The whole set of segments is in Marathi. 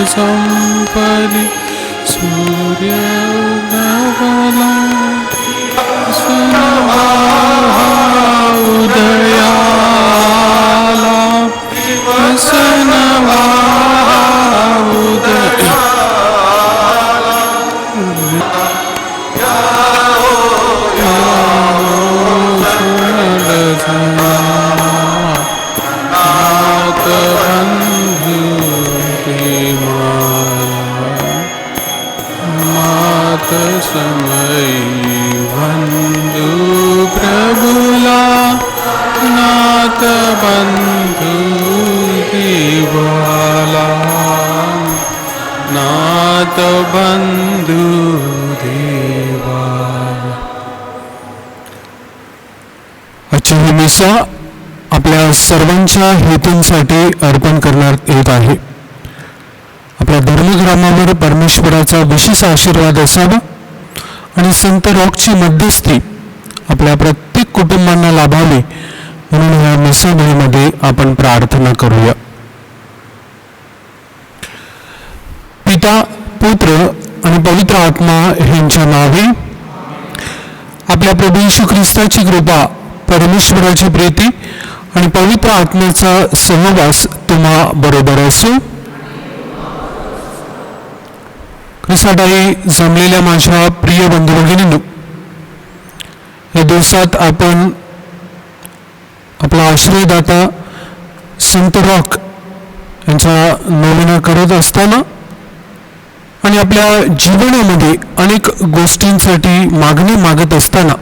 संपली सूर्य उगवला उदयाला वसनवा समयी बंधु प्रभुला नाथ बंधु देवाला नाथ बंधु देवाला. आजची ही मिसा आपल्या सर्वांच्या हेतूंसाठी अर्पण करण्यात येत आहे. आपल्या धर्मग्रामावर परमेश्वराचा विशेष आशीर्वाद असावा आणि संत रॉकची मध्यस्थी आपल्या प्रत्येक कुटुंबांना लाभावी म्हणून या मिसाबळीमध्ये आपण प्रार्थना करूया. पिता, पुत्र आणि पवित्र आत्मा यांच्या नावे. आपल्या प्रभू येशू ख्रिस्ताची कृपा, परमेश्वराची प्रीती आणि पवित्र आत्म्याचा सहवास तुम्हा बरोबर असो. ख्रिस्ताताई जमलेल्या माझ्या प्रिय बंधू भगिनींनो, या दिवसात आपण आपला आश्रयदाता संत रॉक यांचा नोवेना करत असताना आणि आपल्या जीवनामध्ये अनेक गोष्टींसाठी मागणी मागत असताना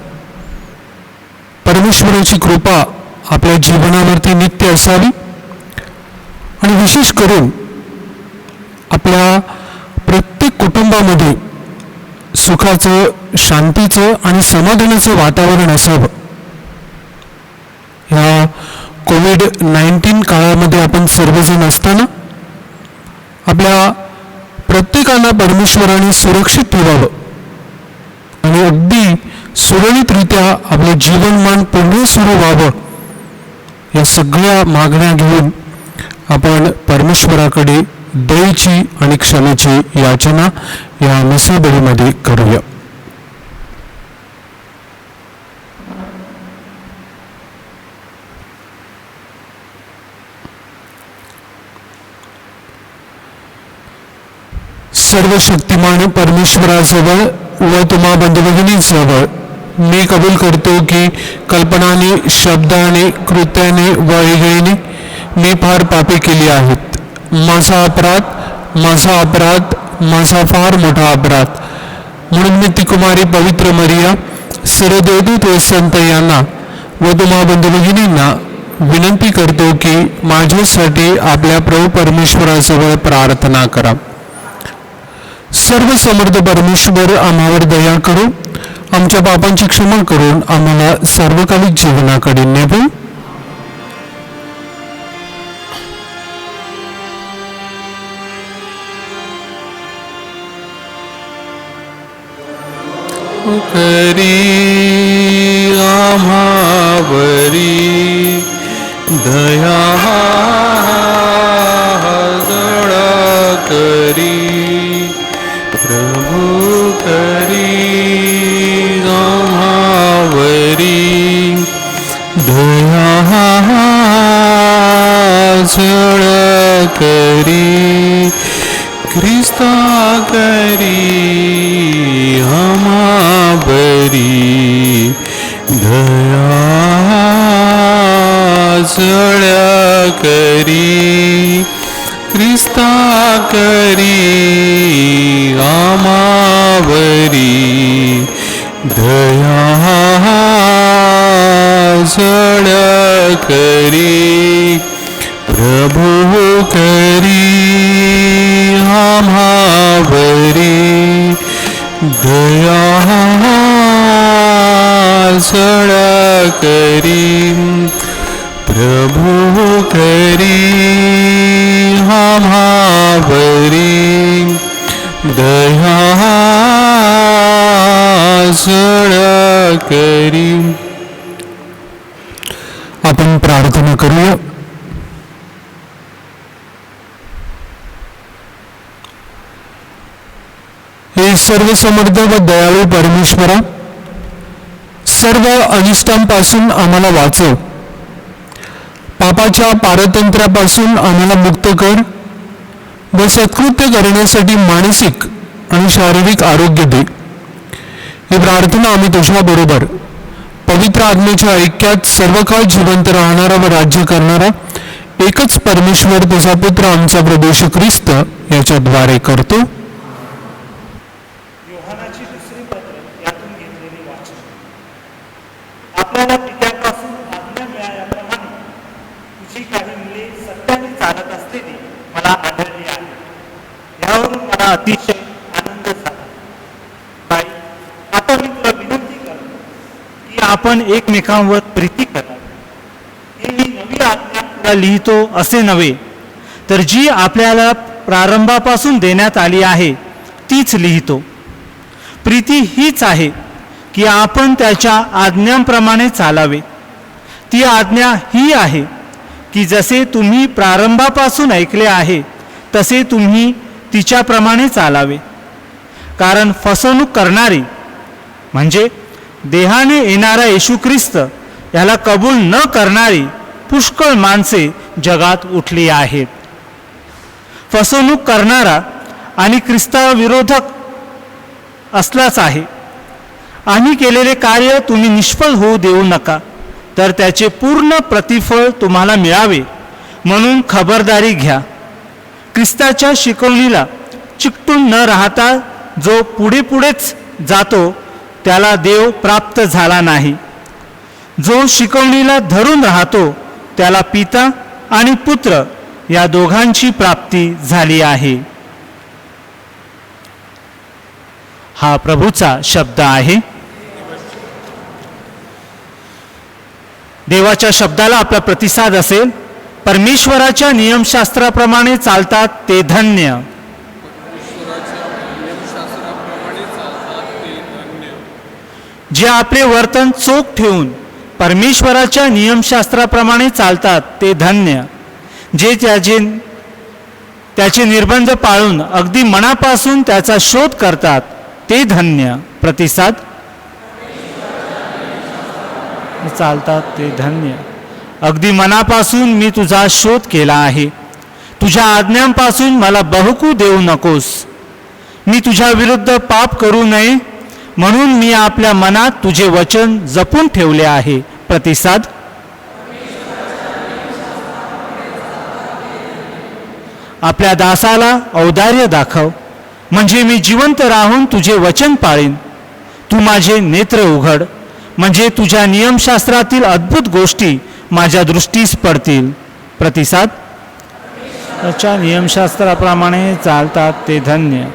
परमेश्वराची कृपा आपल्या जीवनावरती नित्य असावी आणि विशेष करून आपल्या प्रत्येक कुटुंबामध्ये सुखाचं, शांतीचं आणि समाधानाचं वातावरण असावं. या कोविड-19 काळामध्ये आपण सर्वजण असताना आपल्या प्रत्येकाला परमेश्वराने सुरक्षित ठेवावं आणि अगदी सुरळीतरित्या आपलं जीवनमान पुन्हा सुरू व्हावं, या सगळ्या मागण्या घेऊन आपण परमेश्वराकडे दयेची आणि क्षमेची याचना या मिसाबळीमध्ये करूया. सर्व शक्तिमान परमेश्वराजवळ व तुम्हा बंधुभगिनींजवळ मी कबूल करतो की कल्पनाने, शब्दाने, कृत्याने व ऐगळीने मी फार पापे केली आहेत. माझा अपराध, फार मोठा अपराध. म्हणून मी ती कुमारी पवित्र मरिया, सर्व देवदूत व संत यांना व तुम्हा बंधुभगिनींना विनंती करतो की माझ्यासाठी आपल्या प्रभू परमेश्वराजवळ प्रार्थना करा. सर्व समर्थ परमेश्वर आम्हावर दया करू, आमच्या पापांची क्षमा करून आम्हाला सार्वकालिक जीवनाकडे नेवो. करी आम्हावरी दया जळा करी प्रभू, करी आम्हावरी दया जळा करी ख्रिस्ता, करी आम्हावरी दया जळा करी ख्रिस्ता करी आमावरी दया जळ करी प्रभू करी आम्हावरी दया जळ करी प्रभू करी आम्हावरी दया जळ करी. आपण प्रार्थना करूया. हे सर्वसमर्थ व दयाळू परमेश्वरा, सर्व अनिष्टांपासून आम्हाला वाचव, पापाच्या पारतंत्र्यापासून आम्हाला मुक्त कर व सत्कृत्य करण्यासाठी मानसिक आणि शारीरिक आरोग्य दे. ही प्रार्थना आम्ही तुझ्याबरोबर पवित्र आत्म्याच्या ऐक्यात सर्व काळ जिवंत राहणारा व राज्य करणारा एकच परमेश्वर तुझा पुत्र आमचा प्रभू येशू ख्रिस्त याच्याद्वारे करतो. योहानाची दुसरी पत्र यातून घेतलेले वाचन. आपल्याला पित्यापासून आज्ञा मिळाल्याप्रमाणे तुझी काही मुले सत्याने चालत असलेली मला आढळली आहे. यावरून मला अतिशय आनंद झाला. ताई, आता मी तुला विनंती करतो की आपण एकमेकांवर प्रीती करावी. ही मी नवी आज्ञा तुला लिहितो असे नव्हे, तर जी आपल्याला प्रारंभापासून देण्यात आली आहे तीच लिहितो. प्रीती हीच आहे की आपण त्याच्या आज्ञांप्रमाणे चालावे. ती आज्ञा ही आहे की जसे तुम्ही प्रारंभापासून ऐकले आहे तसे तुम्ही तिच्याप्रमाणे चालावे. कारण फसवणूक करणारी म्हणजे देहाने येणारा येशू ख्रिस्त याला कबूल न करणारी पुष्कळ माणसे जगात उठली आहेत. फसवणूक करणारा आणि ख्रिस्ताविरोधक असलाच आहे. आम्ही केलेले कार्य तुम्ही निष्फळ होऊ देऊ नका, तर त्याचे पूर्ण प्रतिफळ तुम्हाला मिळावे म्हणून खबरदारी घ्या. ख्रिस्ताच्या शिकवणीला चिकटून न राहता जो पुढेच जातो त्याला देव प्राप्त झाला नाही. जो शिकवणीला धरून राहतो त्याला पिता आणि पुत्र या दोघांची प्राप्ती झाली आहे. हा प्रभूचा शब्द आहे. देवाच्या शब्दाला आपला प्रतिसाद असेल. परमेश्वराच्या नियमशास्त्राप्रमाणे चालतात ते धन्य. जे आपले वर्तन चोख ठेवून परमेश्वराच्या नियमशास्त्राप्रमाणे चालतात ते धन्य. जे त्याचे निर्बंध पाळून अगदी मनापासून त्याचा शोध करतात ते धन्य. प्रतिसाद चालतात ते धन्य. अगदी मनापासून मी तुझा शोध केला आहे. तुझ्या आज्ञांपासून मला बहुकू देऊ नकोस. मी तुझ्या विरुद्ध पाप करू नये म्हणून मी आपल्या मनात तुझे वचन जपून ठेवले आहे. प्रतिसाद आपल्या दासाला औदार्य दाखव, म्हणजे मी जिवंत राहून तुझे वचन पाळीन. तू माझे नेत्र उघड, म्हणजे तुझ्या नियमशास्त्रातील अद्भुत गोष्टी माझ्या दृष्टीस पडतील. प्रतिसाद त्याच्या नियमशास्त्राप्रमाणे चालतात ते धन्य.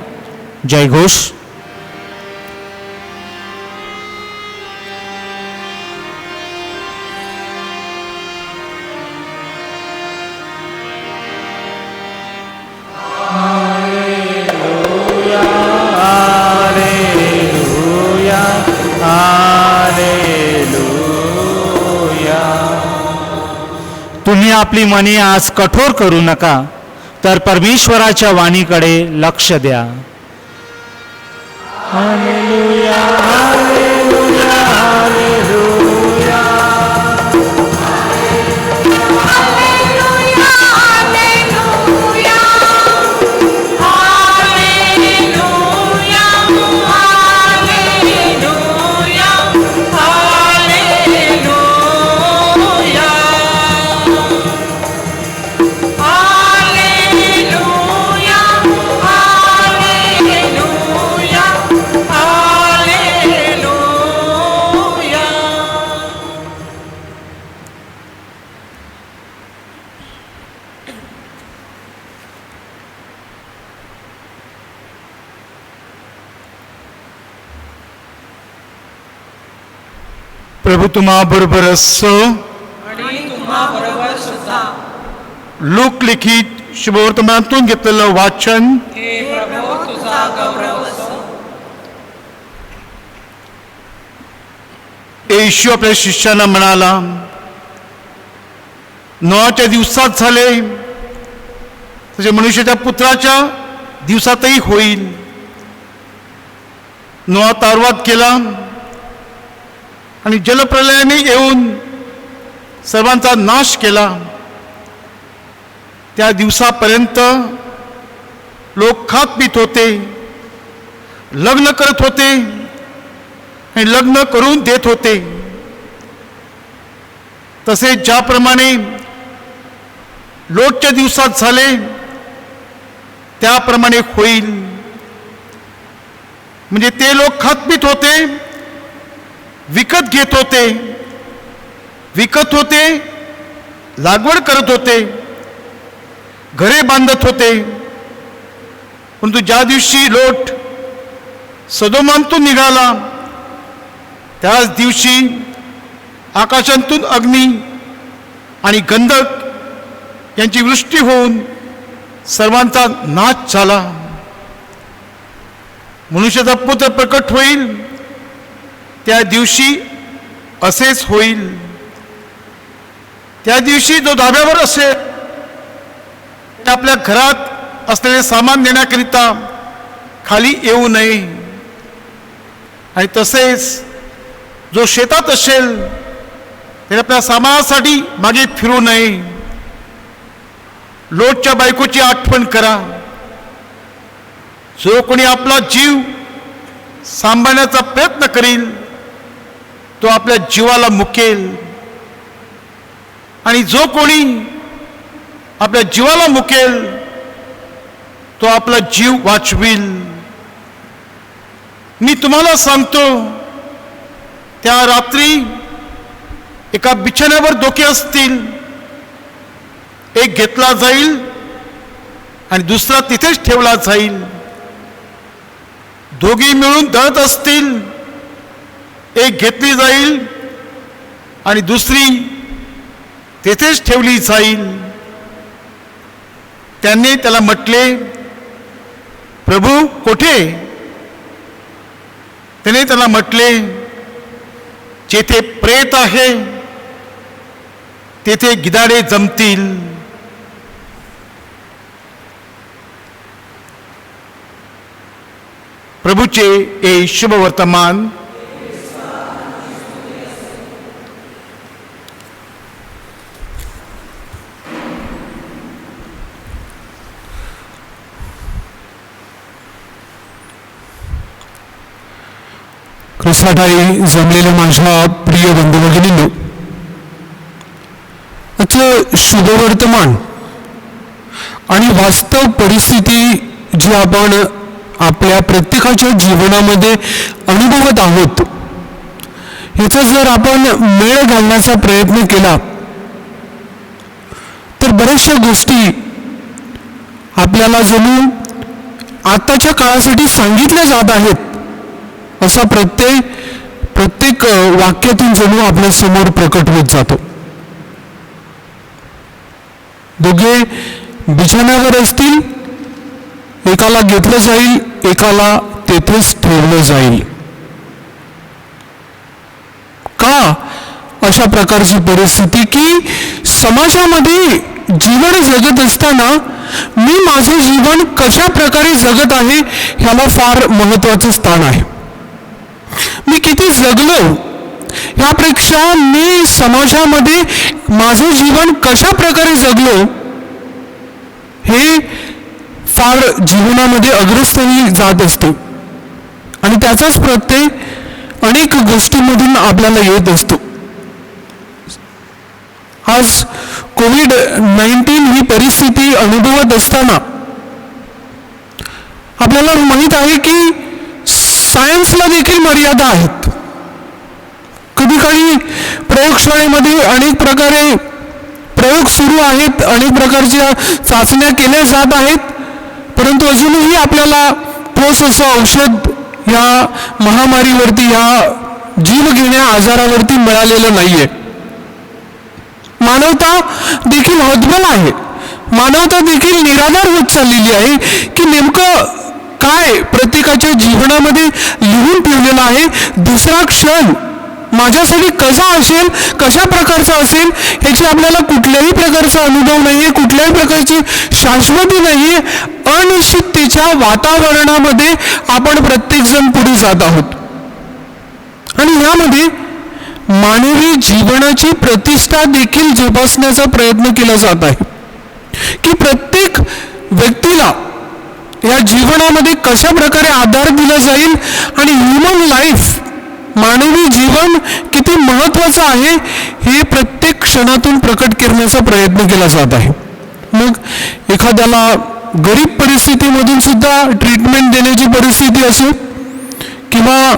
जयघोष. तुम्ही आपली मने आज कठोर करू नका, तर परमेश्वराच्या वाणीकडे लक्ष द्या. Hallelujah, hallelujah, hallelujah. Hallelujah. प्रभू तुम्हा बरोबर असो. आणि तुम्हा बरोबर सुद्धा. लूक लिखित शुभवर्तमानातून घेतलेलं वाचन. हे प्रभू तुझा गौरव असो. येशू आपल्या शिष्यांना म्हणाला, नोआच्या दिवसात झाले तसे मनुष्याच्या पुत्राच्या दिवसातही होईल. नोआ तारवाद केला आणि जलप्रलयाने येऊन सर्वांचा नाश केला. त्या दिवसापर्यंत लोक खात पित होते, लग्न करत होते आणि लग्न करून देत होते. तसेच ज्याप्रमाणे लोटच्या दिवसात झाले त्याप्रमाणे होईल. म्हणजे ते लोक खात पित होते, विकत घेत होते, विकत होते, लागवड करत होते, घरे बांधत होते. परंतु ज्या दिवशी लोट सदोमातून निघाला त्याच दिवशी आकाशातून अग्नी आणि गंधक यांची वृष्टी होऊन सर्वांचा नाश झाला. मनुष्याचा पुत्र प्रकट होईल त्या दिवशी असेच होईल. त्या दिवशी जो धाब्यावर असेल त्या आपल्या घरात असलेले सामान नेण्याकरिता खाली येऊ नये. आणि तसेच जो शेतात असेल त्याने आपल्या सामानासाठी मागे फिरू नये. लोटच्या बायकोची आठवण करा. जो कोणी आपला जीव सांभाळण्याचा प्रयत्न करील तो आपल्या जीवाला मुकेल, आणि जो कोणी आपल्या जीवाला मुकेल तो आपला जीव वाचविल. मी तुम्हाला सांगतो, त्या रात्री एका बिछाण्यावर धोके असतील, एक घेतला जाईल आणि दुसरा तिथेच ठेवला जाईल. दोघी मिळून दळत असतील, एक घेतली जाईल आणि दुसरी तेथेच ठेवली जाईल. त्यांनी त्याला म्हटले, प्रभू कोठे? त्याने त्याला म्हटले, जेथे प्रेत आहे तेथे गिधाडे जमतील. प्रभूचे हे शुभ वर्तमान. ख्रिस्ताठाई जमलेल्या माझ्या प्रिय बंधू भगिनींनो, आजचं शुभवर्तमान आणि वास्तव परिस्थिती जी आपण आपल्या प्रत्येकाच्या जीवनामध्ये अनुभवत आहोत, ह्याचा जर आपण मेळ घालण्याचा प्रयत्न केला तर बऱ्याचशा गोष्टी आपल्याला जणू आताच्या काळासाठी सांगितल्या जात आहेत असा प्रत्येक वाक्यातून जणू आपल्या समोर प्रकट होत जातो. दोघे बिछाण्यावर असतील, एकाला घेतलं जाईल, एकाला तेथेच ठेवलं जाईल. का अशा प्रकारची परिस्थिती की समाजामध्ये जीवन जगत असताना मी माझे जीवन कशा प्रकारे जगत आहे ह्याला फार महत्वाचं स्थान आहे. मी किती जगलो ह्यापेक्षा मी समाजामध्ये माझे जीवन कशा प्रकारे जगलो हे फार जीवनामध्ये अग्रस्थानी जात असते. आणि त्याचाच प्रत्यय अनेक गोष्टींमधून आपल्याला येत असतो. आज कोविड-19 ही परिस्थिती अनुभवत असताना आपल्याला माहीत आहे की सायन्सला देखील मर्यादा आहेत. कधी काही प्रयोगशाळेमध्ये अनेक प्रकारे प्रयोग सुरू आहेत, अनेक प्रकारच्या चाचण्या केल्या जात आहेत, परंतु अजूनही आपल्याला ठोस असं औषध या महामारीवरती, या जीव घेण्या आजारावरती मिळालेलं नाहीये. मानवता देखील हतबल आहे, मानवता देखील निराधार होत चाललेली आहे की नेमकं काय प्रत्येकाच्या जीवनामध्ये लिहून ठेवलेलं आहे. दुसरा क्षण माझ्यासाठी कसा असेल, कशा प्रकारचा असेल ह्याची आपल्याला कुठल्याही प्रकारचा अनुभव नाहीये, कुठल्याही प्रकारची शाश्वती नाहीये. अनिश्चिततेच्या वातावरणामध्ये आपण प्रत्येकजण पुढे जात आहोत आणि यामध्ये मानवी जीवनाची प्रतिष्ठा देखील जोपासण्याचा प्रयत्न केला जात आहे की प्रत्येक व्यक्तीला या जीवनामध्ये कशा प्रकारे आधार दिला जाईल आणि ह्युमन लाईफ, मानवी जीवन किती महत्वाचं आहे हे प्रत्येक क्षणातून प्रकट करण्याचा प्रयत्न केला जात आहे. मग एखाद्याला गरीब परिस्थितीमधून सुद्धा ट्रीटमेंट देण्याची परिस्थिती असो किंवा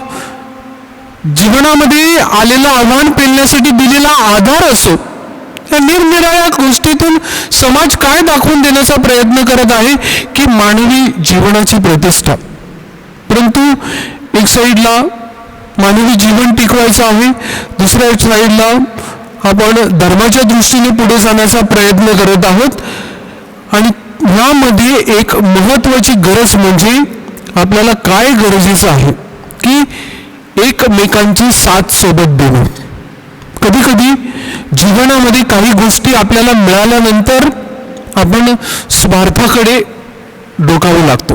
जीवनामध्ये आलेलं आव्हान पेलण्यासाठी दिलेला आधार असो, या निरनिराळ्या गोष्टीतून समाज काय दाखवून देण्याचा प्रयत्न करत आहे की मानवी जीवनाची प्रतिष्ठा. परंतु एक साईडला मानवी जीवन टिकवायचं आहे, दुसऱ्या साईडला आपण धर्माच्या दृष्टीने पुढे जाण्याचा प्रयत्न करत आहोत आणि यामध्ये एक महत्वाची गरज म्हणजे आपल्याला काय गरजेचं आहे की एकमेकांची साथ सोबत देणं. कधी कधी जीवनामध्ये काही गोष्टी आपल्याला मिळाल्यानंतर आपण स्वार्थाकडे डोकावू लागतो.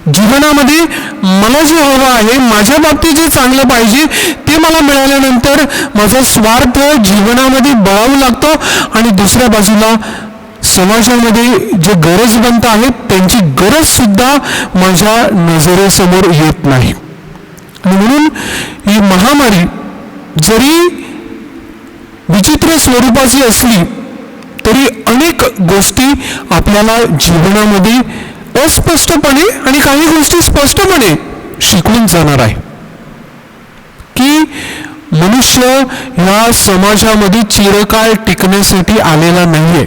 जीवनामध्ये मला जे हवं आहे, माझ्या बाबतीत जे चांगलं पाहिजे ते मला मिळाल्यानंतर माझा स्वार्थ जीवनामध्ये बळावू लागतो आणि दुसऱ्या बाजूला समाजामध्ये जे गरजवंत आहेत त्यांची गरज सुद्धा माझ्या नजरेसमोर येत नाही. म्हणून ही महामारी जरी विचित्र स्वरूपाची असली तरी अनेक गोष्टी आपल्याला जीवनामध्ये अस्पष्टपणे आणि काही गोष्टी स्पष्टपणे शिकवून जाणार आहे की मनुष्य ह्या समाजामध्ये चिरकाळ टिकण्यासाठी आलेला नाहीये.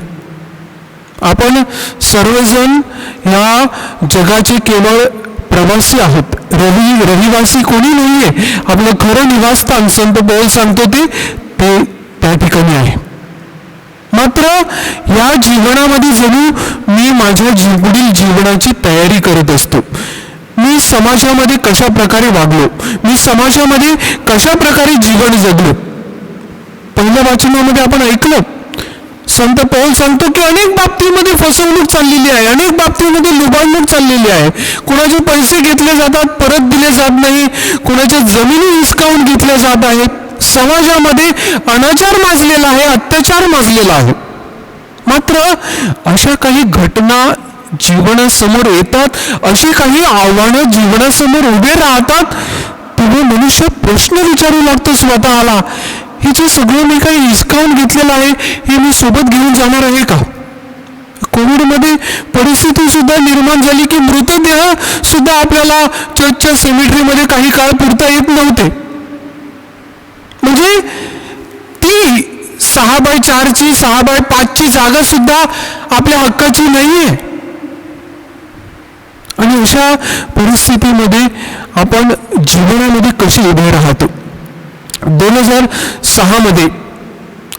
आपण सर्वजण ह्या जगाचे केवळ प्रवासी आहोत, रहिवासी कोणी नाहीये. आपलं खरं निवासस्थान संत पौल सांगतो ते त्या ठिकाणी आहे. मात्र या जीवनामध्ये जणू मी माझ्या पुढील जीवनाची तयारी करत असतो. मी समाजामध्ये कशा प्रकारे वागलो, मी समाजामध्ये कशा प्रकारे जीवन जगलो. पहिल्या वाचनामध्ये आपण ऐकलं, संत पौल सांगतो की अनेक बाबतीमध्ये फसवणूक चाललेली आहे, अनेक बाबतीमध्ये लुबाडणूक चाललेली आहे. कुणाचे पैसे घेतले जातात, परत दिले जात नाही, कुणाच्या जमिनी हिसकावून घेतल्या जात आहेत. समाजामध्ये अनाचार माजलेला आहे, अत्याचार माजलेला आहे. मात्र अशा काही घटना जीवनासमोर येतात, अशी काही आव्हानं जीवनासमोर उभे राहतात, तेव्हा मनुष्य प्रश्न विचारू लागतो स्वतःला, हे जे सगळं मी काही हिसकावून घेतलेलं आहे हे मी सोबत घेऊन जाणार आहे का? कोविडमध्ये परिस्थिती सुद्धा निर्माण झाली की मृतदेह सुद्धा आपल्याला चर्चच्या सेमिटरीमध्ये काही काळ पुरता येत नव्हते. म्हणजे ती 6x4ची 6x5ची जागा सुद्धा आपल्या हक्काची नाहीये. आणि अशा परिस्थितीमध्ये आपण जीवनामध्ये कसे उभे राहतो. 2006 मध्ये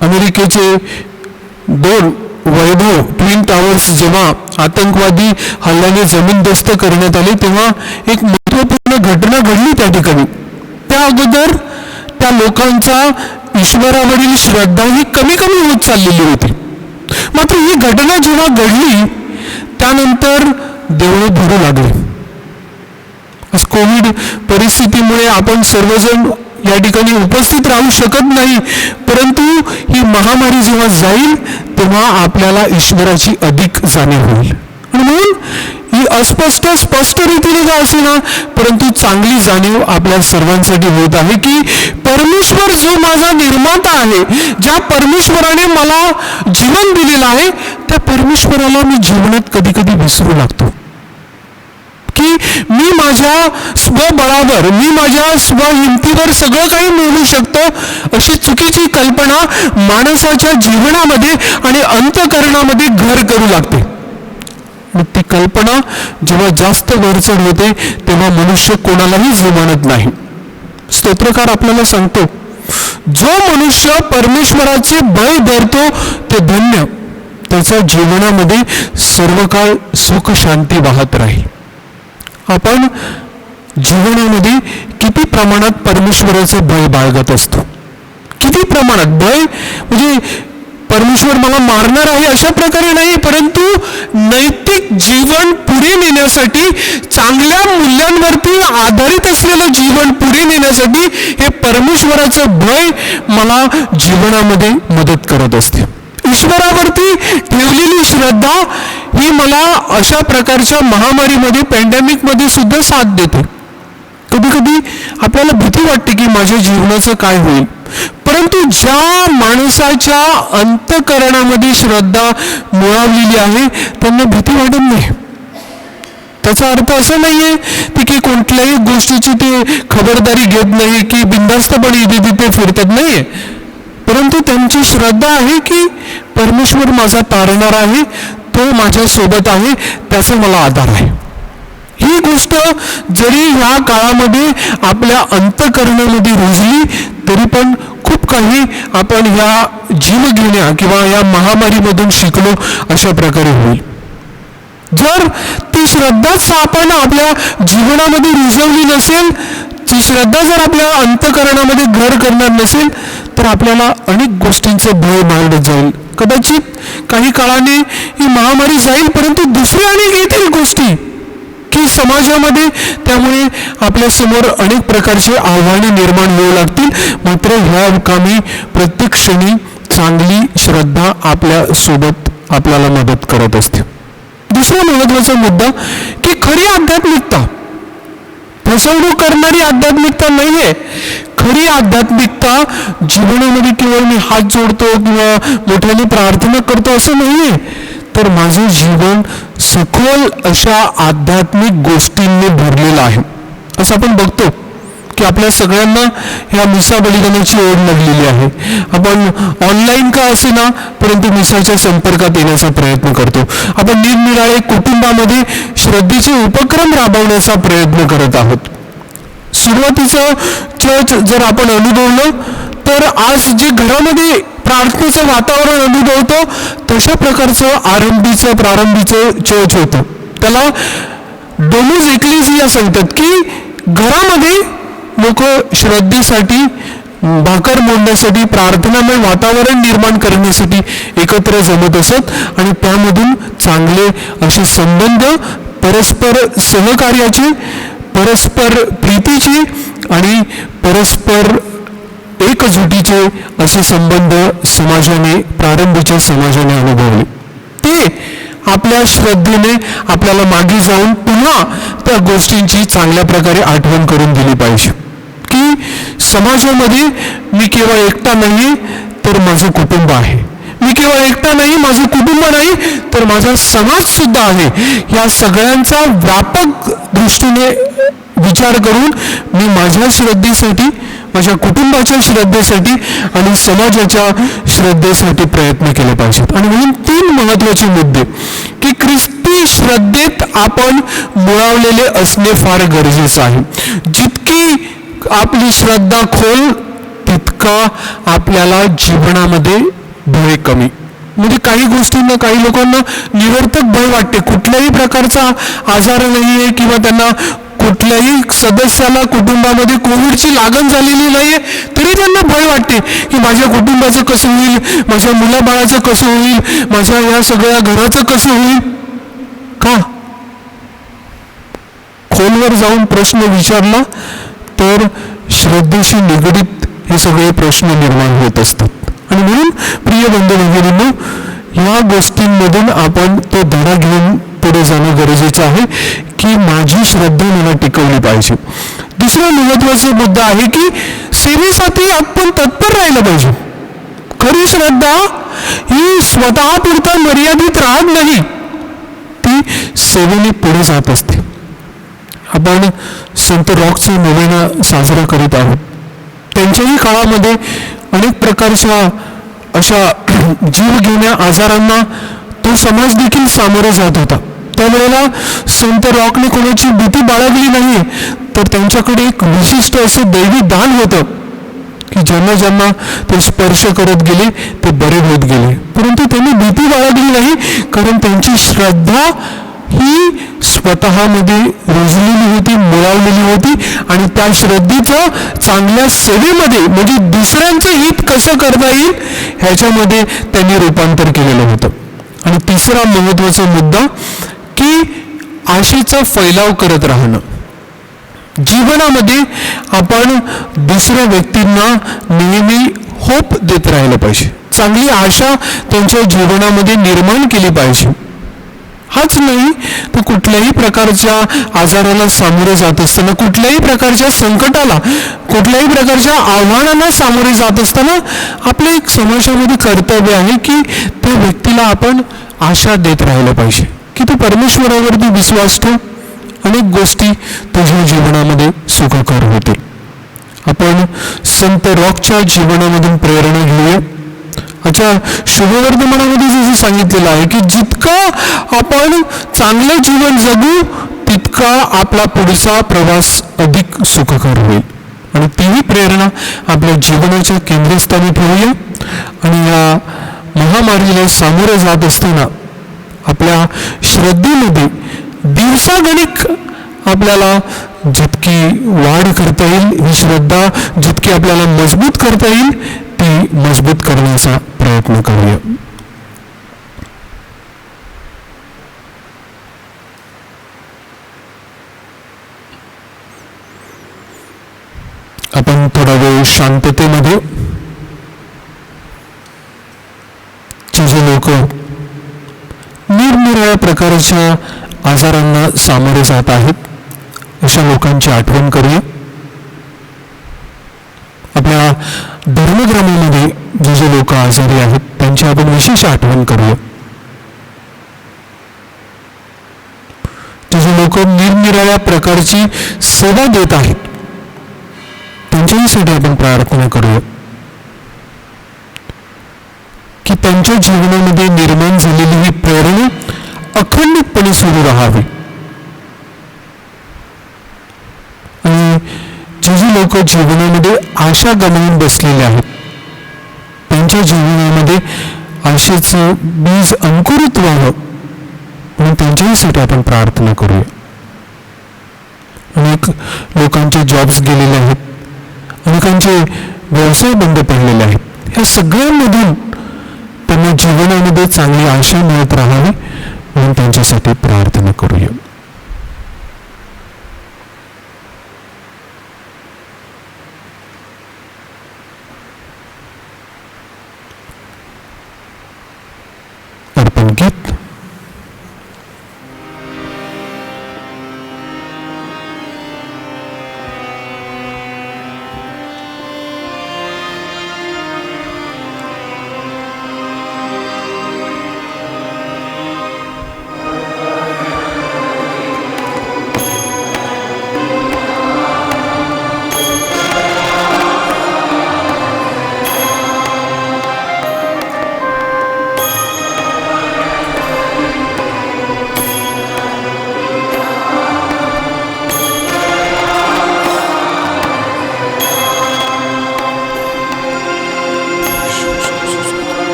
अमेरिकेचे 2 वैभव ट्विन टावर्स जेव्हा आतंकवादी हल्ल्याने जमीनदोस्त करण्यात आले तेव्हा एक महत्वपूर्ण घटना घडली त्या ठिकाणी. त्या अगोदर त्या लोकांचा ईश्वरावरील श्रद्धा ही कमी कमी होत चाललेली होती. मात्र ही घटना जेव्हा घडली त्यानंतर देवळे भरू लागले. आज कोविड परिस्थितीमुळे आपण सर्वजण या ठिकाणी उपस्थित राहू शकत नाही, परंतु ही महामारी जेव्हा जाईल तेव्हा आपल्याला ईश्वराची अधिक जाणीव होईल. म्हणून ही अस्पष्ट स्पष्ट रीतीने का असेना परंतु चांगली जाणीव आपल्या सर्वांसाठी होत आहे की परमेश्वर जो माझा निर्माता आहे, ज्या परमेश्वराने मला जीवन दिलेलं आहे त्या परमेश्वराला मी जीवनात कधी कधी विसरू लागतो. की मी माझ्या स्वबळावर, मी माझ्या स्वहिमतीवर सगळं काही मिळवू शकतो, अशी चुकीची कल्पना माणसाच्या जीवनामध्ये आणि अंतःकरणामध्ये घर करू लागते. ती कल्पना जेव्हा जास्त वरचढ होते तेव्हा मनुष्य कोणालाही जुमानत नाही. स्तोत्रकार आपल्याला सांगतो, जो मनुष्य परमेश्वराचे भय धरतो ते धन्य, त्याच्या जीवनामध्ये सर्व काळ सुख शांती वाहत राहील. आपण जीवनामध्ये किती प्रमाणात परमेश्वराचं भय बाळगत असतो? किती प्रमाणात? भय म्हणजे परमेश्वर मला मारणार आहे अशा प्रकारे नाही, परंतु नैतिक जीवन पुढे नेण्यासाठी, चांगल्या मूल्यांवरती आधारित असलेलं जीवन पुढे नेण्यासाठी हे परमेश्वराचं भय मला जीवनामध्ये मदत करत असते. ईश्वरावरती ठेवलेली श्रद्धा ही मला अशा प्रकारच्या महामारीमध्ये, पॅन्डेमिकमध्ये सुद्धा साथ देते. कधी कधी आपल्याला भीती वाटते की माझ्या जीवनाचं काय होईल, परंतु ज्या माणसाच्या अंतःकरणामध्ये श्रद्धा मुळावलेली आहे त्यांना भीती वाटत नाही. त्याचा अर्थ असा नाहीये की कोणत्याही गोष्टीची ते खबरदारी घेत नाही, की बिनधास्तपणे इथे तिथे फिरतात, नाहीये. परंतु त्यांची श्रद्धा आहे की परमेश्वर माझा तारणार आहे, तो माझ्या सोबत आहे, त्याचा मला आधार आहे. ही गोष्ट जरी ह्या काळामध्ये आपल्या अंतःकरणामध्ये रुजली तरी पण खूप काही आपण ह्या जीवघेण्या किंवा या महामारीमधून शिकलो अशा प्रकारे होईल. जर ती श्रद्धाच आपण आपल्या जीवनामध्ये रुजवली नसेल, ती श्रद्धा जर आपल्या अंतःकरणामध्ये घर करणार नसेल, तर आपल्याला अनेक गोष्टींचं भय मारलं जाईल. कदाचित काही काळाने ही महामारी जाईल, परंतु दुसऱ्या अनेक येतील गोष्टी की समाजामध्ये, त्यामुळे आपल्या समोर अनेक प्रकारचे आव्हाने निर्माण होऊ लागतील. मात्र ह्या कामी प्रत्येक क्षणी चांगली श्रद्धा आपल्या सोबत आपल्याला मदत करत असते. दुसरा महत्वाचा मुद्दा की खरी आध्यात्मिकता फसवणूक करणारी आध्यात्मिकता नाहीये. खरी आध्यात्मिकता जीवनामध्ये केवळ मी हात जोडतो किंवा मोठ्याने प्रार्थना करतो असं नाहीये, तर माझं जीवन सखोल अशा आध्यात्मिक गोष्टींनी भरलेलं आहे. असं आपण बघतो की आपल्या सगळ्यांना ह्या मिसा बलिदानाची ओढ लागलेली आहे. आपण ऑनलाईन का असेना, परंतु मिसाच्या संपर्कात येण्याचा प्रयत्न करतो. आपण निरनिराळे कुटुंबामध्ये श्रद्धेचे उपक्रम राबवण्याचा प्रयत्न करत आहोत. सुरुवातीचं चर्च जर आपण अनुभवलं, तर आज जे घरामध्ये प्रार्थनेचं वातावरण अनुभवतो तशा प्रकारचं प्रारंभीचं चर्च होतं. त्याला डोमोस एक्लेसिया सांगतात की घरामध्ये लोक श्रद्धेसाठी, भाकर मोडण्यासाठी, प्रार्थनामय वातावरण निर्माण करण्यासाठी एकत्र जमत असत आणि त्यामधून चांगले असे संबंध, परस्पर सहकार्याचे, परस्पर प्रीतीचे आणि परस्पर एकजुटीचे असे संबंध समाजाने, प्रारंभीच्या समाजाने अनुभवले. ते आपल्या श्रद्धेने आपल्याला मागे जाऊन पुन्हा त्या गोष्टींची चांगल्या प्रकारे आठवण करून दिली पाहिजे की समाजामध्ये मी केवळ एकटा नाही, तर माझं कुटुंब आहे. मी केवळ एकटा नाही, माझं कुटुंब नाही, तर माझा समाज सुद्धा आहे. या सगळ्यांचा व्यापक दृष्टीने विचार करून मी माझ्या श्रद्धेसाठी, माझ्या कुटुंबाच्या श्रद्धेसाठी आणि समाजाच्या श्रद्धेसाठी प्रयत्न केले पाहिजेत. आणि म्हणून 3 महत्वाचे मुद्दे की ख्रिस्ती श्रद्धेत आपण मुळावलेले असणे फार गरजेचं आहे. जितकी आपली श्रद्धा खोल, तितका आपल्याला जीवनामध्ये भय कमी. म्हणजे काही गोष्टींना, काही लोकांना निरर्थक भय वाटते. कुठल्याही प्रकारचा आजार नाहीये किंवा त्यांना कुठल्याही सदस्याला कुटुंबामध्ये कोविडची लागण झालेली नाहीये, तरी त्यांना भय वाटते की माझ्या कुटुंबाचं कसं होईल, माझ्या मुलाबाळाचं कसं होईल, माझ्या या सगळ्या घराचं कसं होईल. का? खोलवर जाऊन प्रश्न विचारला तर श्रद्धेशी निगडीत हे सगळे प्रश्न निर्माण होत असतात. आणि म्हणून प्रिय बंधू भगिनींनो, या गोष्टींमधून आपण तो धडा घेऊन पुढे जाणं गरजेचं आहे की माझी श्रद्धा मला टिकवली पाहिजे. दुसरा महत्वाचा मुद्दा आहे की सेवेसाठी आपण तत्पर राहिलं पाहिजे. खरी श्रद्धा ही स्वतःपुरता मर्यादित राहत नाही, ती सेवेने पुढे जात असते. आपण संत रॉकचा नोवेना साजरा करीत आहोत. त्यांच्याही काळामध्ये अनेक प्रकारच्या अशा जीवघेण्या आजारांना तो समाज देखील सामोरा जात होता. त्यावेळेला संत रॉकने कोणाची भीती बाळगली नाही, तर त्यांच्याकडे एक विशिष्ट असं दैवी दान होतं की ज्यांना ज्यांना ते स्पर्श करत गेले ते बरे होत गेले. परंतु त्यांनी भीती बाळगली नाही, कारण त्यांची श्रद्धा ही स्वतःमध्ये रुजलेली होती, मुळावलेली होती. आणि त्या श्रद्धेचं चांगल्या सेवेमध्ये, म्हणजे दुसऱ्यांचं हित कसं करता येईल ह्याच्यामध्ये त्यांनी रूपांतर केलेलं होतं. आणि तिसरा महत्वाचा मुद्दा की आशेचा फैलाव करत राहणं. जीवनामध्ये आपण दुसऱ्या व्यक्तींना नेहमी होप देत राहिलं पाहिजे, चांगली आशा त्यांच्या जीवनामध्ये निर्माण केली पाहिजे. हाच नाही तर कुठल्याही प्रकारच्या आजाराला सामोरे जात असताना, कुठल्याही प्रकारच्या संकटाला, कुठल्याही प्रकारच्या आव्हानांना सामोरे जात असताना आपलं एक समाजामध्ये कर्तव्य आहे की त्या व्यक्तीला आपण आशा देत राहिलं पाहिजे की तू परमेश्वरावरती विश्वास ठेव, अनेक गोष्टी तुझ्या जीवनामध्ये सुखकर होतील. आपण संत रॉकच्या जीवनामधून प्रेरणा घेऊया. अच्छा, शुभवर्तमानामध्ये जसं सांगितलेलं आहे की जितकं आपण चांगलं जीवन जगू तितका आपला पुढचा प्रवास अधिक सुखकर होईल. आणि तीही प्रेरणा आपल्या जीवनाच्या केंद्रस्थानी ठेवूया. आणि या महामारीला सामोरं जात असताना आपल्या श्रद्धेमध्ये दिवसागणिक आपल्याला जितकी वाढ करता येईल, ही श्रद्धा जितकी आपल्याला मजबूत करता येईल ती मजबूत करण्याचा प्रयत्न करूया. आपण थोडा वेळ शांततेमध्ये, जे लोक निरनिराळ्या प्रकारच्या आजारांना सामोरे जात आहेत अशा लोकांची आठवण करूया. आपल्या धर्मग्रामामध्ये जे लोक आजारी आहेत त्यांची आपण विशेष आठवण करूया. जे लोक निरनिराळ्या प्रकारची सेवा देत आहेत त्यांच्याहीसाठी आपण प्रार्थना करूया की त्यांच्या जीवनामध्ये निर्माण झालेली ही प्रेरणा अखंडितपणे सुरू राहावी. आणि जे लोक जीवनामध्ये आशा गमावून बसलेले आहेत त्यांच्या जीवनामध्ये आशेचं बीज अंकुरित व्हावं म्हणून त्यांच्याहीसाठी आपण प्रार्थना करूया. अनेक लोकांचे जॉब्स गेलेले आहेत, अनेकांचे व्यवसाय बंद पडलेले आहेत. ह्या सगळ्यांमधून त्यांना जीवनामध्ये चांगली आशा मिळत राहावी म्हणून त्यांच्यासाठी प्रार्थना करूया. अर्पण गीत.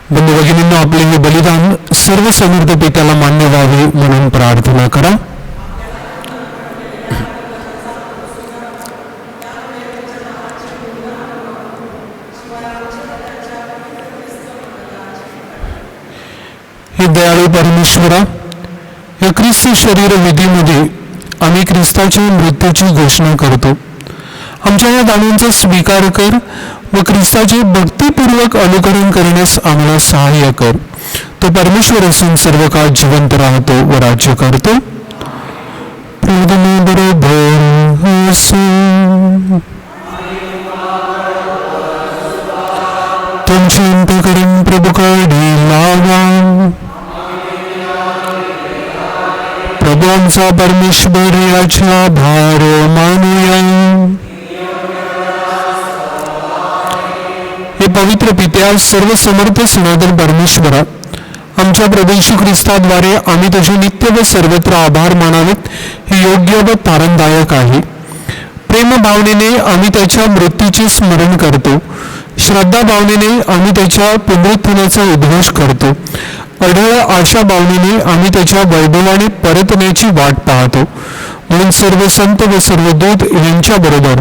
बंधू भगिनींनो, आपले हे बलिदान सर्व समर्थ पित्याला मान्य व्हावे म्हणून प्रार्थना करा. परमेश्वरा, या ख्रिस्त शरीर विधीमध्ये आम्ही ख्रिस्ताच्या मृत्यूची घोषणा करतो. आमच्या या दानांचा स्वीकार कर व ख्रिस्ताचे भक्तिपूर्वक अनुकरण करण्यास आम्हाला सहाय्य कर. तो परमेश्वर असून सर्व काळ जिवंत राहतो व राज्य करतो. बरोबर असो. तुमचे अंतःकरण प्रभूकडे लावा. प्रभू आमचा परमेश्वर याचा आभार मानूया. हे पवित्र पित्या, सर्व समर्थ सनातन परमेश्वरा, आमच्या प्रभू येशू ख्रिस्ताद्वारे आम्ही तुझे नित्य व सर्वत्र आभार मानावेत हे योग्य व तारणदायक आहे. प्रेम भावनेने आम्ही त्याच्या मृत्यूचे स्मरण करतो. श्रद्धा भावनेने आम्ही त्याच्या पुनरुत्थानाचा उद्घोष करतो. अढळ आशा भावनेने आम्ही त्याच्या वैभवाने परतण्याची वाट पाहतो. म्हणून सर्व संत व सर्व दूत यांच्या बरोबर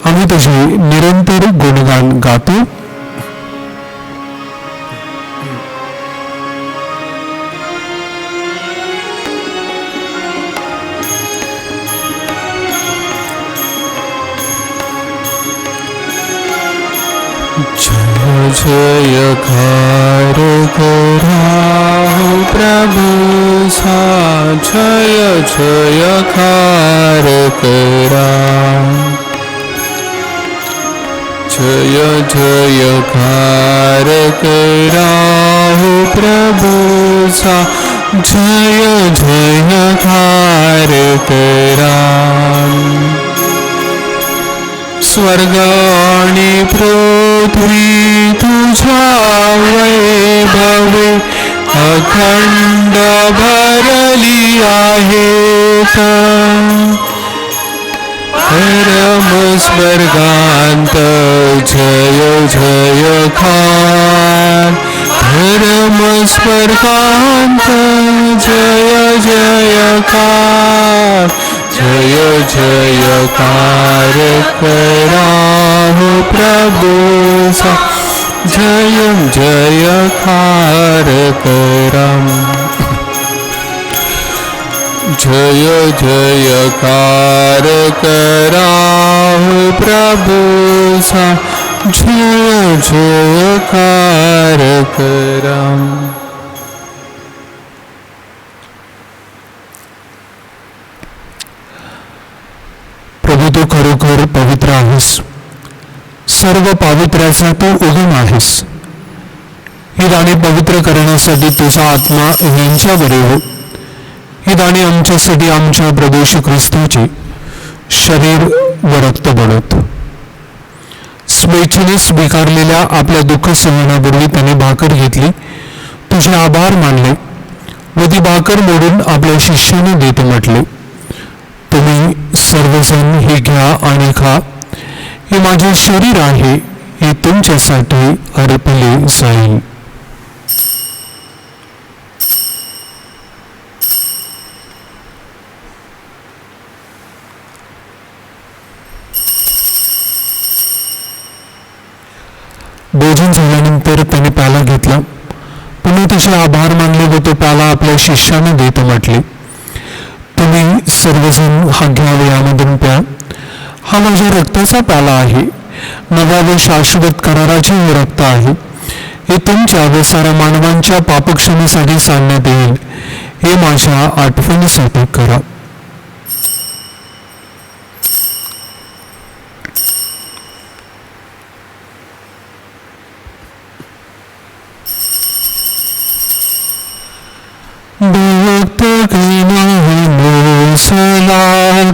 आम्ही तुझे निरंतर गुणगान गातो. जय जयकार कराहो प्रभूचा, जय जयकार करा. जय जयकार कराहो प्रभूचा, जय जयकार करा. स्वर्ग आणि पृथ्वी तुझ्या वैभवे अखंड भरली आहेत. परम स्वर्गांत जय जयकार. परम स्वर्गांत जय जयकार. जय जयकार कराहो प्रभूचा, जय जयकार करा. जय जयकार कराहो प्रभूचा, जय जयकार करा. प्रभू, तू खरोखर पवित्र आहेस. सर्व पावित्र्याचा तू उगम आहेस. ही दाणे पवित्र करण्यासाठी तुझा आत्मा यांच्यावर हो. ही दाणे आमच्यासाठी आमच्या प्रभू येशू ख्रिस्ताचे शरीर व रक्त बनवत. स्वेच्छेने स्वीकारलेल्या आपल्या दुःख सहनापूर्वी त्याने भाकर घेतली, तुझे आभार मानले व ती भाकर मोडून आपल्या शिष्याने देत म्हटले, तुम्ही सर्वजण हे घ्या आणि खा. हे माझे शरीर आहे, हे तुमच्यासाठी अर्पले जाईल. भोजन झाल्यानंतर त्याने प्याला घेतला, पुन्हा त्याचे आभार मानले व तो प्याला आपल्या शिष्याने देत म्हटले, तुम्ही सर्वजण हा घ्या व यामधून प्या. हा माझ्या रक्ताचा प्याला आहे, नवा व शाश्वत कराराचे हे रक्त आहे. हे तुमच्या व साऱ्या मानवांच्या पापक्षमेसाठी सांगण्यात येईल. हे माझ्या आठवणीसाठी करा.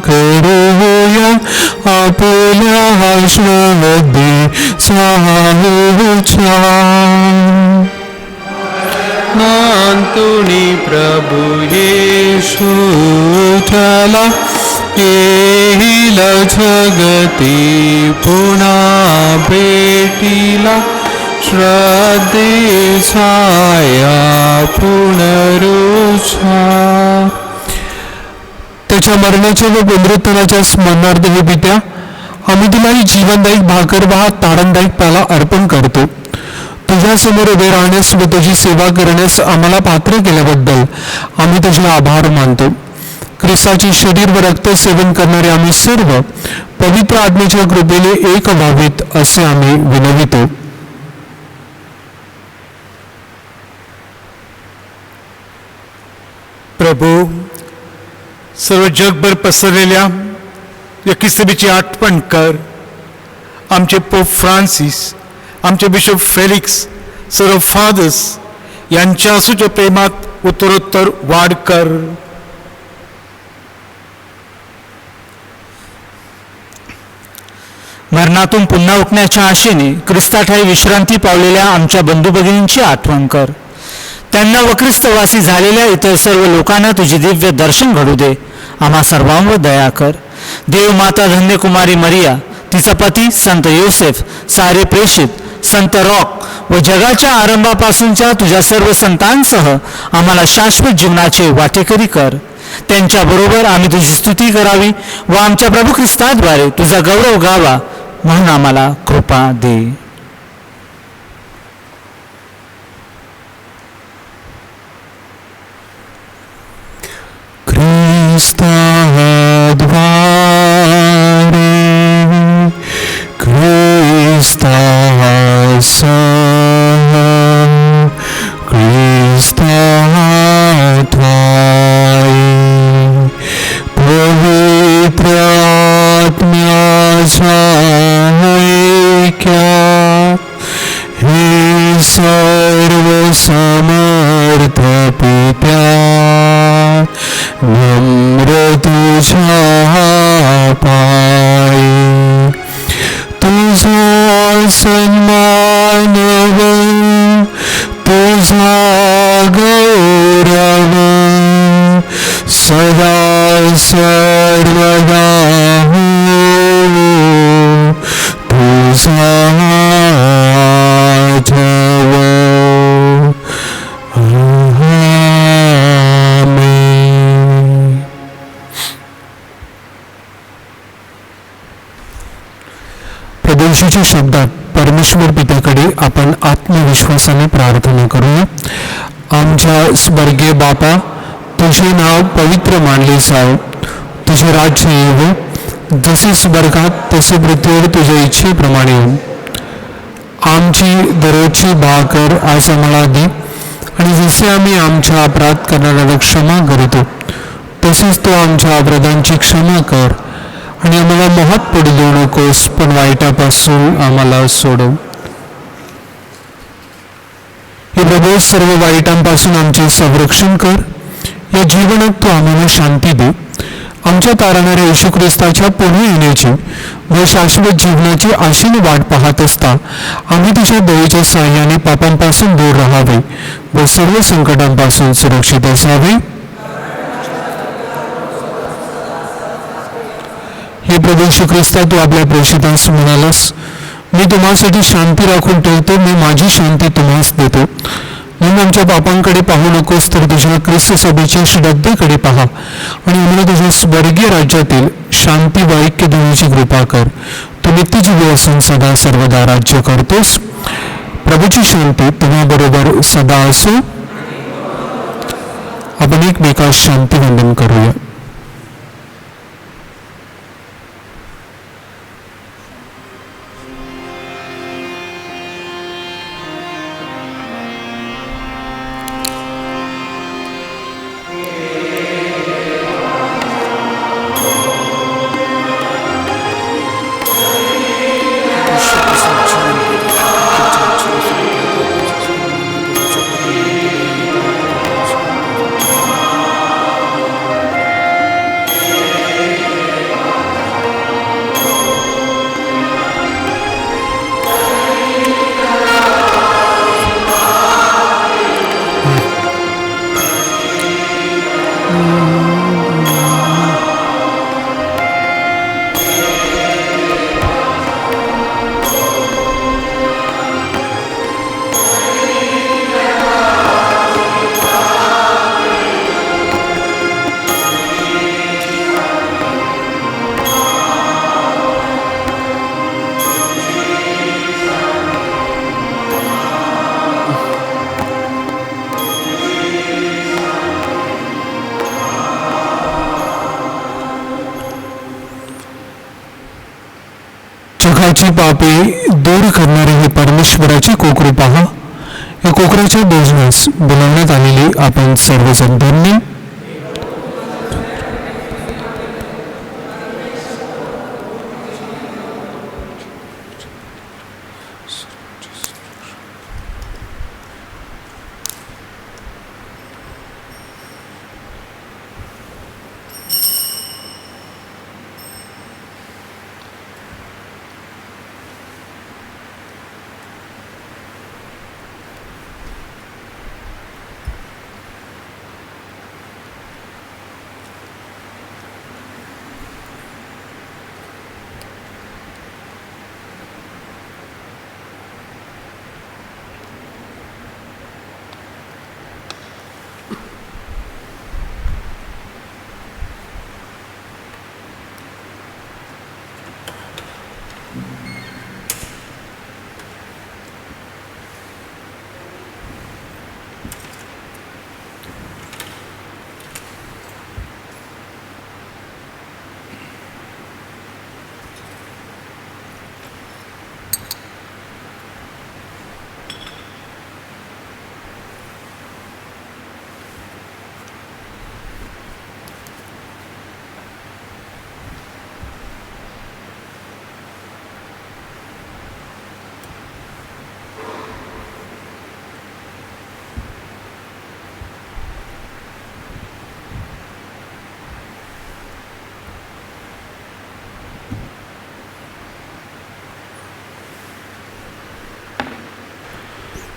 करूया आपल्या आश्वादी साहूच्या नांतुनी प्रभू येशू चला येईल जगती पुन्हा भेटीला श्रद्धे छाया पुनरुच्छा. त्याच्या मरणाच्या व पुनरुत्थानाच्या स्मरणार्थ हे पित्या, आम्ही तुला ही जीवनदायक भाकर व हा तारणदायक प्याला अर्पण करतो. तुझ्या तुझ्यासमोर उभे राहण्यास व तुझी सेवा करण्यास आम्हाला पात्र केल्याबद्दल आम्ही तुझे आभार मानतो. ख्रिस्ताचे शरीर व रक्त सेवन करणारे आम्ही सर्व पवित्र आत्म्याच्या कृपेने एक व्हावेत असे आम्ही विनवितो. प्रभू, सर्व जगभर पसरलेल्या या किस्तीची आठवण कर. आमचे पोप फ्रान्सिस, आमचे बिशप फेलिक्स, सर्व फादर्स यांच्या असूच्या प्रेमात उत्तरोत्तर वाढ कर. मरणातून पुन्हा उठण्याच्या आशेने ख्रिस्ताठाई विश्रांती पावलेल्या आमच्या बंधू भगिनींची आठवण कर. त्यांना व ख्रिस्तवासी झालेल्या इतर सर्व लोकांना तुझे दिव्य दर्शन घडू दे. आम्हा सर्वांवर दया कर. देव माता धन्यकुमारी मरिया, तिचा पती संत योसेफ, सारे प्रेषित, संत रॉक व जगाच्या आरंभापासूनच्या तुझ्या सर्व संतांसह आम्हाला शाश्वत जीवनाचे वाटेकरी कर. त्यांच्याबरोबर आम्ही तुझी स्तुती करावी व आमच्या प्रभू ख्रिस्ताद्वारे तुझा गौरव गावा म्हणून आम्हाला कृपा दे. प्रभूंशीच्या शब्दात परमेश्वर पित्याकडे आपण आत्मविश्वासाने प्रार्थना करूया. आमच्या स्वर्गीय बापा, तुझे नाव पवित्र मानले जावो. तुझे राज्य येवो. जसे स्वर्गात तसे पृथ्वीवर तुझ्या इच्छेप्रमाणे हो. आमची दररोजची भाकर आज आम्हाला दे, आणि जसे आम्ही आमच्या अपराध करणाऱ्याला क्षमा करतो तसेच तो आमच्या अपराधांची क्षमा कर. आणि आम्हाला मोहात पडू देऊ नकोस, पण वाईटापासून आम्हाला सोडव. हे प्रभू, सर्व वाईटांपासून आमचे संरक्षण कर. या जीवनात तू आम्हाला शांती दे. आमच्या तारणाऱ्या येशू ख्रिस्ताच्या पुढे येण्याची व शाश्वत जीवनाची आशेने वाट पाहत असता आम्ही तुझ्या दयेच्या साह्याने पापांपासून दूर राहावे व सर्व संकटांपासून सुरक्षित असावे. हे प्रभू येशू ख्रिस्ता, तू आपल्या प्रेषितांस म्हणालास, मी तुम्हासाठी शांती राखून ठेवतो, मी माझी शांती तुम्हास देतो. म्हणून आमच्या पापांकडे पाहू नकोस, तर तुझ्या ख्रिस्त सभेच्या श्रद्धेकडे पहा आणि आम्हाला तुझ्या स्वर्गीय राज्यातील शांती व ऐक्य देण्याची कृपा कर. तू नित्य जीवी असून सदा सर्वदा राज्य करतोस. प्रभूची शांती तुम्हाबरोबर सदा असो. आपण एकमेकास शांती वंदन करूया. पापे दूर करणारे हे परमेश्वराची कोकरू पहा. या कोकराच्या भोजनास बोलावण्यात आलेले आपण सर्वजण धन्य.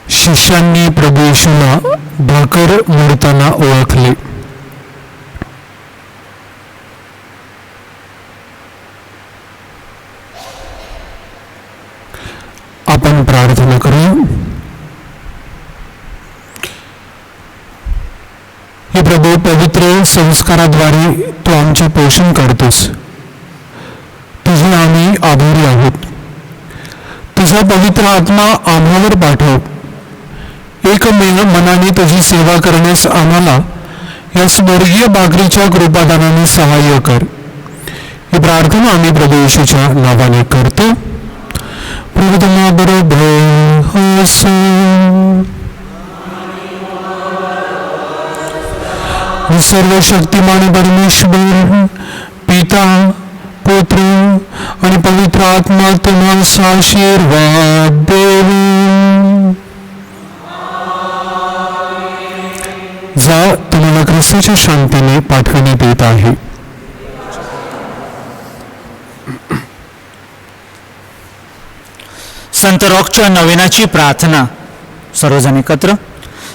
शिष्यांनी प्रभू येशूला भाकर मोडताना ओळखले. आपण प्रार्थना करूया. हे प्रभू, पवित्र संस्काराद्वारे तू आमचे पोषण करतोस. तुझे आम्ही आभारी आहोत. तुझा पवित्र आत्मा आम्हावर पाठव. एकमेव मनाने तुझी सेवा करण्यास आम्हाला या स्वर्गीय भाकरीच्या कृपादानाने सहाय्य कर. ही प्रार्थना आम्ही प्रभू येशूच्या नावाने करतो. प्रभू तुम्हा बरोबर असो. सर्व शक्तिमान परमेश्वर पिता, पुत्र आणि पवित्र आत्मा तुम्हाला आशीर्वाद देव. जा, तुम्हाला ख्रिस्ताच्या शांतीने पाठवण्यात येत आहे. संत रॉकच्या नवीनाची प्रार्थना. सर्वजण एकत्र.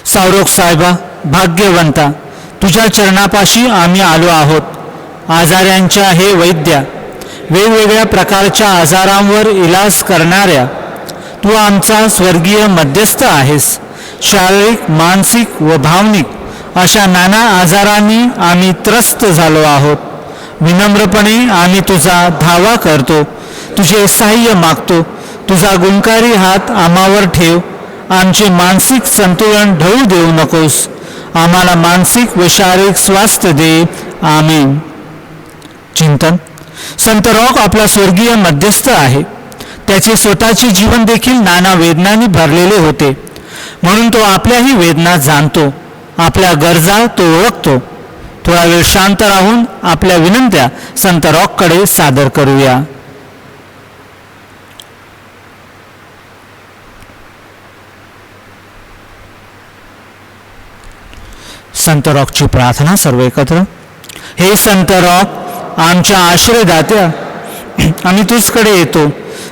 सावरोक साहेबा, भाग्यवंता, तुझ्या चरणापाशी आम्ही आलो आहोत. आजाऱ्यांच्या हे वैद्या, वेगवेगळ्या प्रकारच्या आजारांवर इलाज करणाऱ्या तू आमचा स्वर्गीय मध्यस्थ आहेस. शारीरिक, मानसिक व भावनिक अशा नाना आजारांनी आम्ही त्रस्त झालो आहोत. विनम्रपणे आम्ही तुझा धावा करतो, तुझे सहाय्य मागतो. तुझा गुणकारी हात आम्हावर ठेव. आमचे मानसिक संतुलन ढळू देऊ नकोस. आम्हाला मानसिक व शारीरिक स्वास्थ्य दे. आमीन. चिंतन. संत रॉक आपला स्वर्गीय मध्यस्थ आहे. त्याचे स्वतःचे जीवन देखील नाना वेदनांनी भरलेले होते, म्हणून तो आपल्याही वेदना जाणतो. आपल्या गरजा तो ओळखतो. थोडा वेळ शांत राहून आपल्या विनंत्या संत रॉककडे सादर करूया. संत रॉकची प्रार्थना. सर्व एकत्र. हे संत रॉक, आमच्या आश्रयदात्या, आम्ही तुझकडे येतो.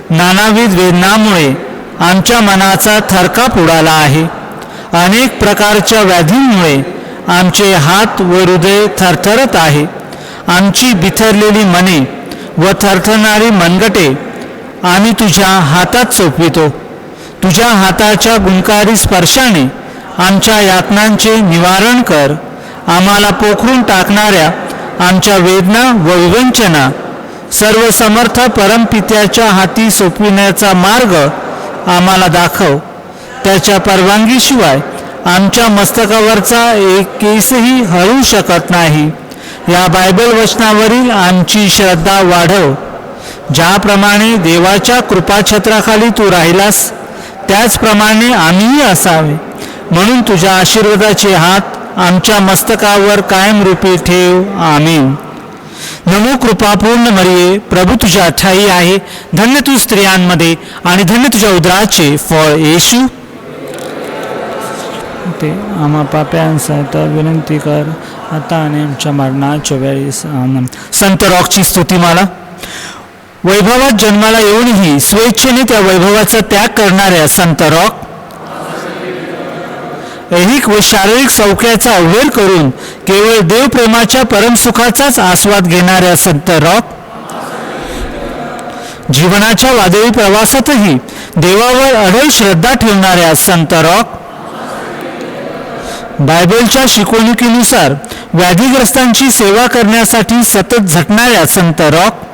नानाविध वेदनामुळे आमच्या मनाचा थरकाप उडाला आहे. अनेक प्रकारच्या व्याधींमुळे आमचे हात व हृदय थरथरत आहे. आमची बिथरलेली मने व थरथरणारी मनगटे आम्ही तुझ्या हातात सोपवितो. तुझ्या हाताच्या गुणकारी स्पर्शाने आमच्या यातनांचे निवारण कर. आम्हाला पोखरून टाकणाऱ्या आमच्या वेदना व विवंचना सर्व समर्थ परमपित्याच्या हाती सोपविण्याचा मार्ग आम्हाला दाखव. त्याच्या परवानगीशिवाय आमच्या मस्तकावरचा एक केसही हलू शकत नाही. या बायबल वचनावरील आमची श्रद्धा वाढव. ज्याप्रमाणे देवाच्या कृपाछत्राखाली तू राहिलास त्याचप्रमाणे आम्हीही असावे, म्हणून तुझ्या आशीर्वादाचे हात आमच्या मस्तकावर कायमरूपी ठेव. आमीन. नमो कृपापूर्ण मरिये, प्रभू तुझ्या ठाई आहे, धन्य तू स्त्रियांमध्ये आणि धन्य तुझ्या उदराचे फळ येशू. ते आम्हा पाप्यांसाठी विनंती कर, आता आणि आमच्या मरणाच्या वेळेस. आमेन. संत रॉकची स्तुतीमाला. वैभवात जन्माला येऊनही स्वेच्छेने त्या वैभवाचा त्याग करणाऱ्या संत रॉक, ऐहिक व शारीरिक सौख्याचा अवहेर करून केवळ देवप्रेमाच्या परमसुखाचाच आस्वाद घेणाऱ्या संत रॉक, जीवनाच्या वादळी प्रवासातही देवावर अढळ श्रद्धा ठेवणाऱ्या संत रॉक, बायबलच्या शिकवणुकीनुसार व्याधीग्रस्तांची सेवा करण्यासाठी सतत झटणाऱ्या संत रॉक,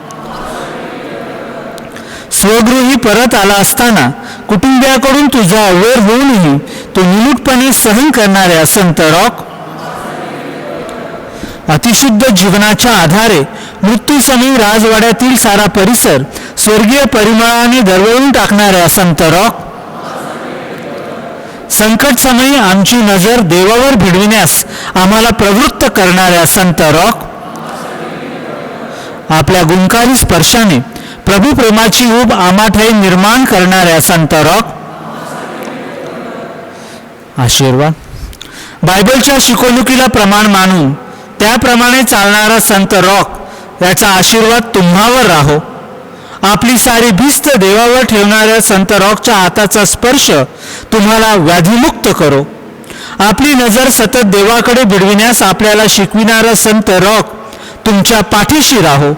स्वगृही परत आला असताना कुटुंबियाकडून तुझा अवहेर होऊनही तो निमूटपणे सहन करणाऱ्या संत रॉक, अतिशुद्ध जीवनाच्या आधारे मृत्यूसमयी राजवाड्यातील सारा परिसर स्वर्गीय परिमळाने दरवळून टाकणाऱ्या संत रॉक, संकट समयी आमची नजर देवावर भिडविण्यास आम्हाला प्रवृत्त करणाऱ्या संत रॉक, आपल्या गुणकारी स्पर्शाने प्रभू प्रेमाची ऊब आमाठाई निर्माण करणाऱ्या संत रॉक, आशीर्वाद. बायबलच्या शिकवणुकीला प्रमाण मानून त्याप्रमाणे चालणारा संत रॉक याचा आशीर्वाद तुम्हावर राहो. आपली सारी भिस्त देवावर ठेवणाऱ्या संत रॉकच्या हाताचा स्पर्श तुम्हाला व्याधीमुक्त करो. आपली नजर सतत देवाकडे भिडविण्यास आपल्याला शिकविणारा संत रॉक तुमच्या पाठीशी राहो.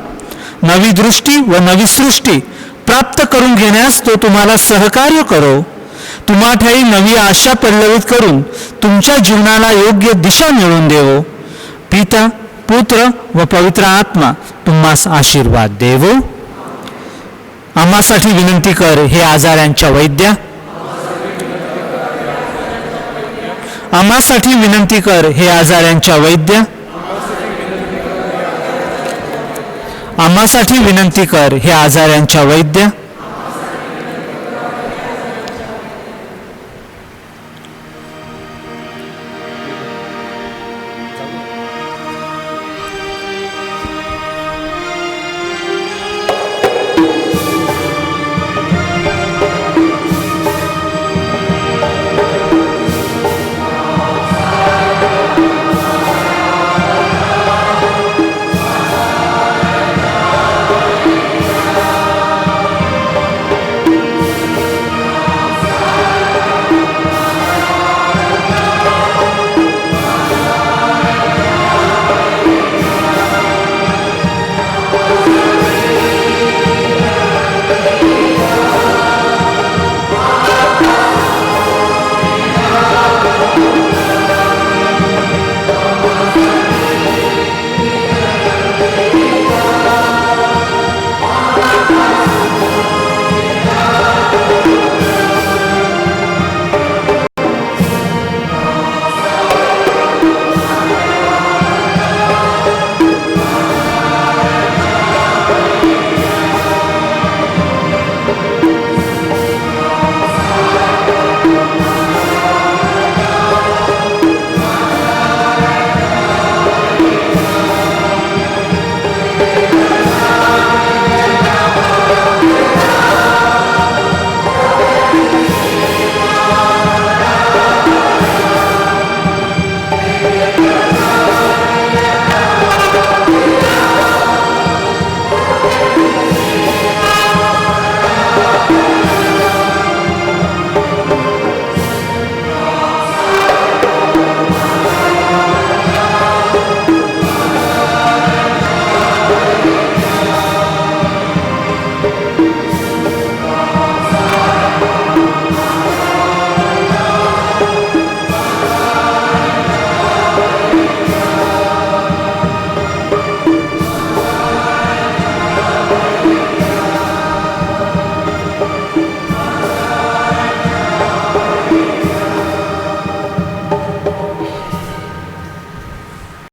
नवी दृष्टी व नवी सृष्टी प्राप्त करून घेण्यास तो तुम्हाला सहकार्य करो. तुम्हाठाई नवी आशा पल्लवित करून तुमच्या जीवनाला योग्य दिशा मिळवून देवो. पिता, पुत्र व पवित्र आत्मा तुम्हास आशीर्वाद देवो. आम्हासाठी विनंती कर हे आजारांच्या वैद्या. आम्हासाठी विनंती कर हे आजारांच्या वैद्या. आम्हासाठी विनंती कर हे आजारांच्या वैद्या.